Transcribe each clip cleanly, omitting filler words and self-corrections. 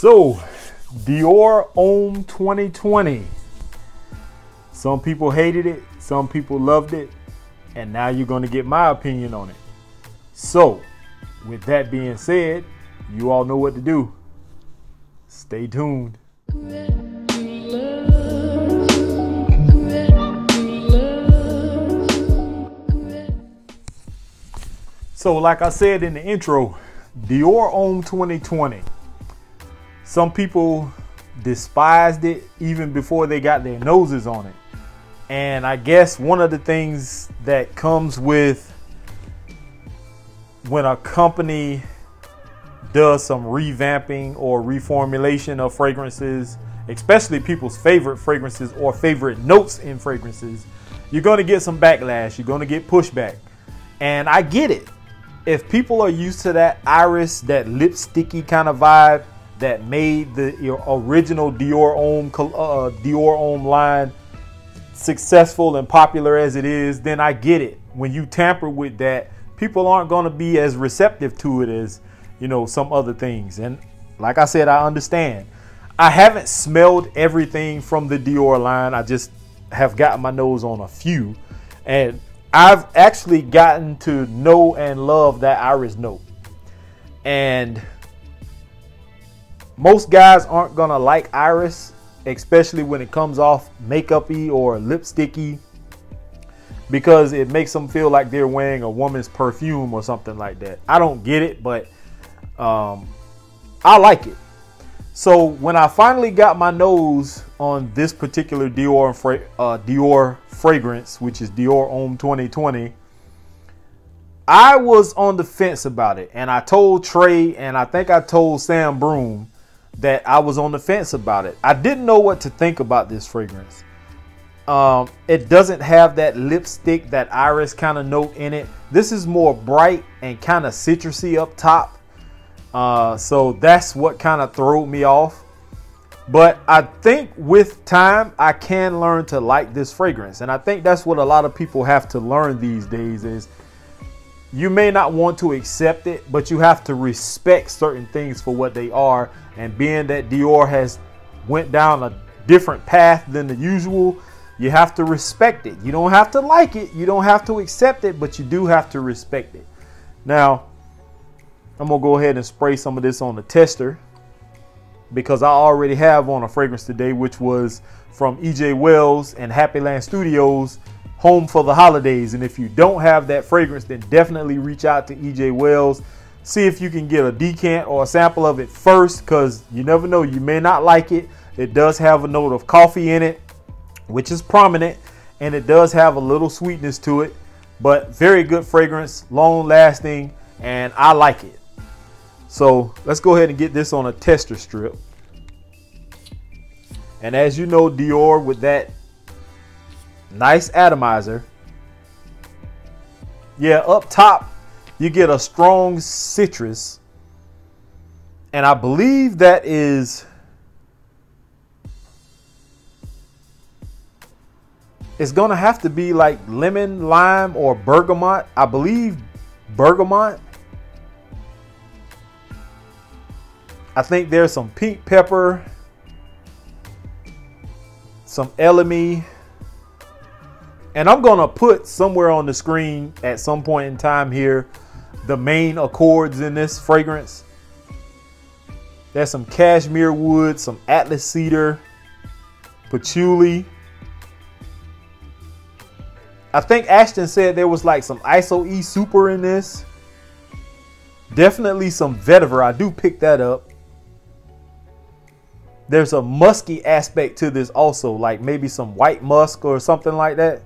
So, Dior Homme 2020. Some people hated it, some people loved it, and now you're going to get my opinion on it. So, with that being said, you all know what to do. Stay tuned. So, like I said in the intro, Dior Homme 2020. Some people despised it even before they got their noses on it. And I guess one of the things that comes with when a company does some revamping or reformulation of fragrances, especially people's favorite fragrances or favorite notes in fragrances, you're going to get some backlash. You're going to get pushback. And I get it. If people are used to that iris, that lipsticky kind of vibe that made the original Dior Homme line successful and popular as it is, then I get it. When you tamper with that, people aren't going to be as receptive to it as, you know, some other things. And like I said, I understand. I haven't smelled everything from the Dior line. I just have gotten my nose on a few. And I've actually gotten to know and love that iris note. And most guys aren't going to like iris, especially when it comes off makeup-y or lipsticky, because it makes them feel like they're wearing a woman's perfume or something like that. I don't get it, but I like it. So when I finally got my nose on this particular Dior fragrance, which is Dior Homme 2020, I was on the fence about it. And I told Trey, and I think I told Sam Broom, that I was on the fence about it. I didn't know what to think about this fragrance. It doesn't have that lipstick, that iris kind of note in it. This is more bright and kind of citrusy up top. So that's what kind of threw me off. But I think with time, I can learn to like this fragrance. And I think that's what a lot of people have to learn these days is you may not want to accept it, but you have to respect certain things for what they are. And being that Dior has went down a different path than the usual, you have to respect it. You don't have to like it. You don't have to accept it, but you do have to respect it. Now, I'm going to go ahead and spray some of this on the tester because I already have on a fragrance today, which was from EJ Wells and Happy Land Studios, Home for the Holidays. And if you don't have that fragrance, then definitely reach out to EJ Wells. See if you can get a decant or a sample of it first, because you never know, you may not like it. It does have a note of coffee in it, which is prominent, and it does have a little sweetness to it, but very good fragrance, long lasting, and I like it. So let's go ahead and get this on a tester strip. And as you know, Dior with that nice atomizer, yeah, up top you get a strong citrus, and I believe that is, it's gonna have to be like lemon, lime, or bergamot. I believe bergamot. I think there's some pink pepper, some elemi, and I'm gonna put somewhere on the screen at some point in time here the main accords in this fragrance. There's some cashmere wood, some atlas cedar, patchouli. I think Ashton said there was like some ISO E super in this. Definitely some vetiver. I do pick that up. There's a musky aspect to this also, like maybe some white musk or something like that.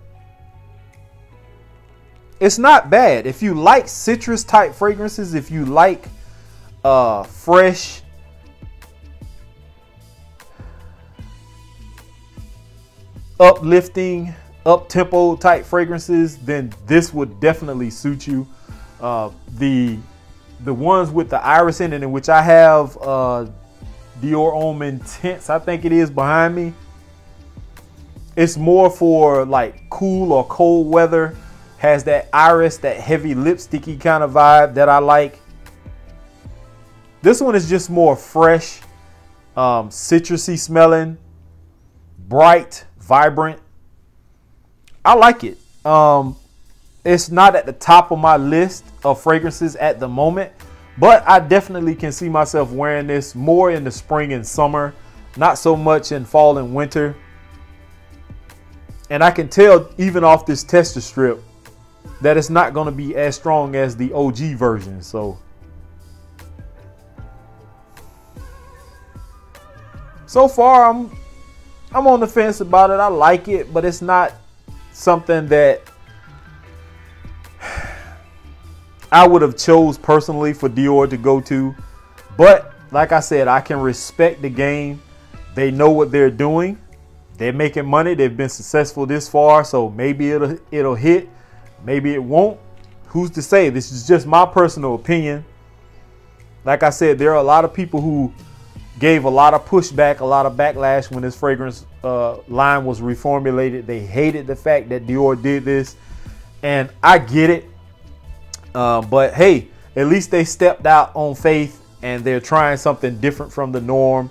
It's not bad. If you like citrus type fragrances, if you like fresh, uplifting, up-tempo type fragrances, then this would definitely suit you. The ones with the iris in it, in which I have Dior Homme Intense, I think it is, behind me. It's more for like cool or cold weather. Has that iris, that heavy lipsticky kind of vibe that I like. This one is just more fresh citrusy smelling, bright, vibrant. I like it. It's not at the top of my list of fragrances at the moment, but I definitely can see myself wearing this more in the spring and summer, not so much in fall and winter. And I can tell even off this tester strip that it's not going to be as strong as the OG version. So far I'm on the fence about it. I like it, but it's not something that I would have chose personally for Dior to go to. But like I said, I can respect the game. They know what they're doing. They're making money. They've been successful this far, so maybe it'll hit, maybe it won't. Who's to say? This is just my personal opinion. Like I said, there are a lot of people who gave a lot of pushback, a lot of backlash when this fragrance line was reformulated. They hated the fact that Dior did this, and I get it. But hey, at least they stepped out on faith and they're trying something different from the norm.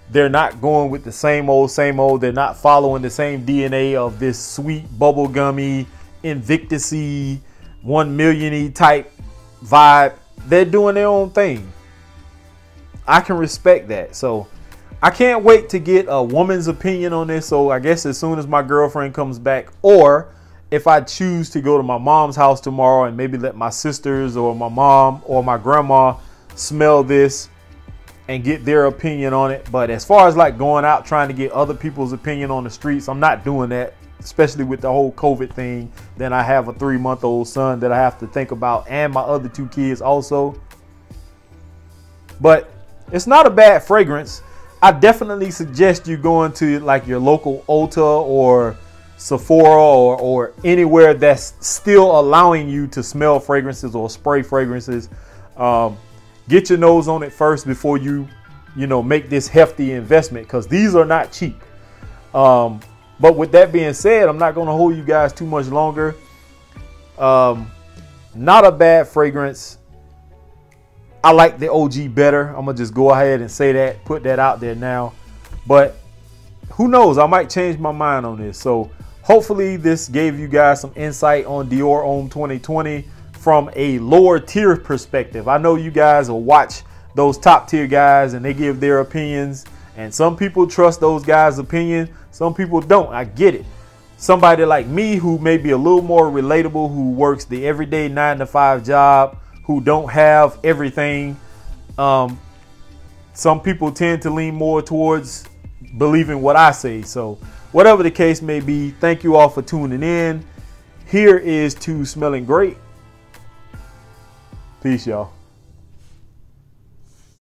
They're not going with the same old, same old. They're not following the same DNA of this sweet, bubblegummy, Invictus-y, 1 million-y type vibe. They're doing their own thing. I can respect that. So I can't wait to get a woman's opinion on this. So I guess as soon as my girlfriend comes back, or if I choose to go to my mom's house tomorrow and maybe let my sisters or my mom or my grandma smell this and get their opinion on it. But as far as like going out trying to get other people's opinion on the streets, I'm not doing that, especially with the whole COVID thing. Then I have a 3-month-old son that I have to think about, and my other 2 kids also. But it's not a bad fragrance. I definitely suggest you going to like your local Ulta or Sephora or anywhere that's still allowing you to smell fragrances or spray fragrances. Get your nose on it first before you make this hefty investment, because these are not cheap. But with that being said, I'm not going to hold you guys too much longer. Not a bad fragrance. I like the OG better. I'm going to just go ahead and say that, put that out there now. But who knows? I might change my mind on this. So hopefully this gave you guys some insight on Dior Homme 2020 from a lower tier perspective. I know you guys will watch those top tier guys and they give their opinions, and some people trust those guys' opinion, some people don't. I get it. Somebody like me who may be a little more relatable, who works the everyday 9-to-5 job, who don't have everything. Some people tend to lean more towards believing what I say. So whatever the case may be, thank you all for tuning in. Here is to smelling great. Peace, y'all.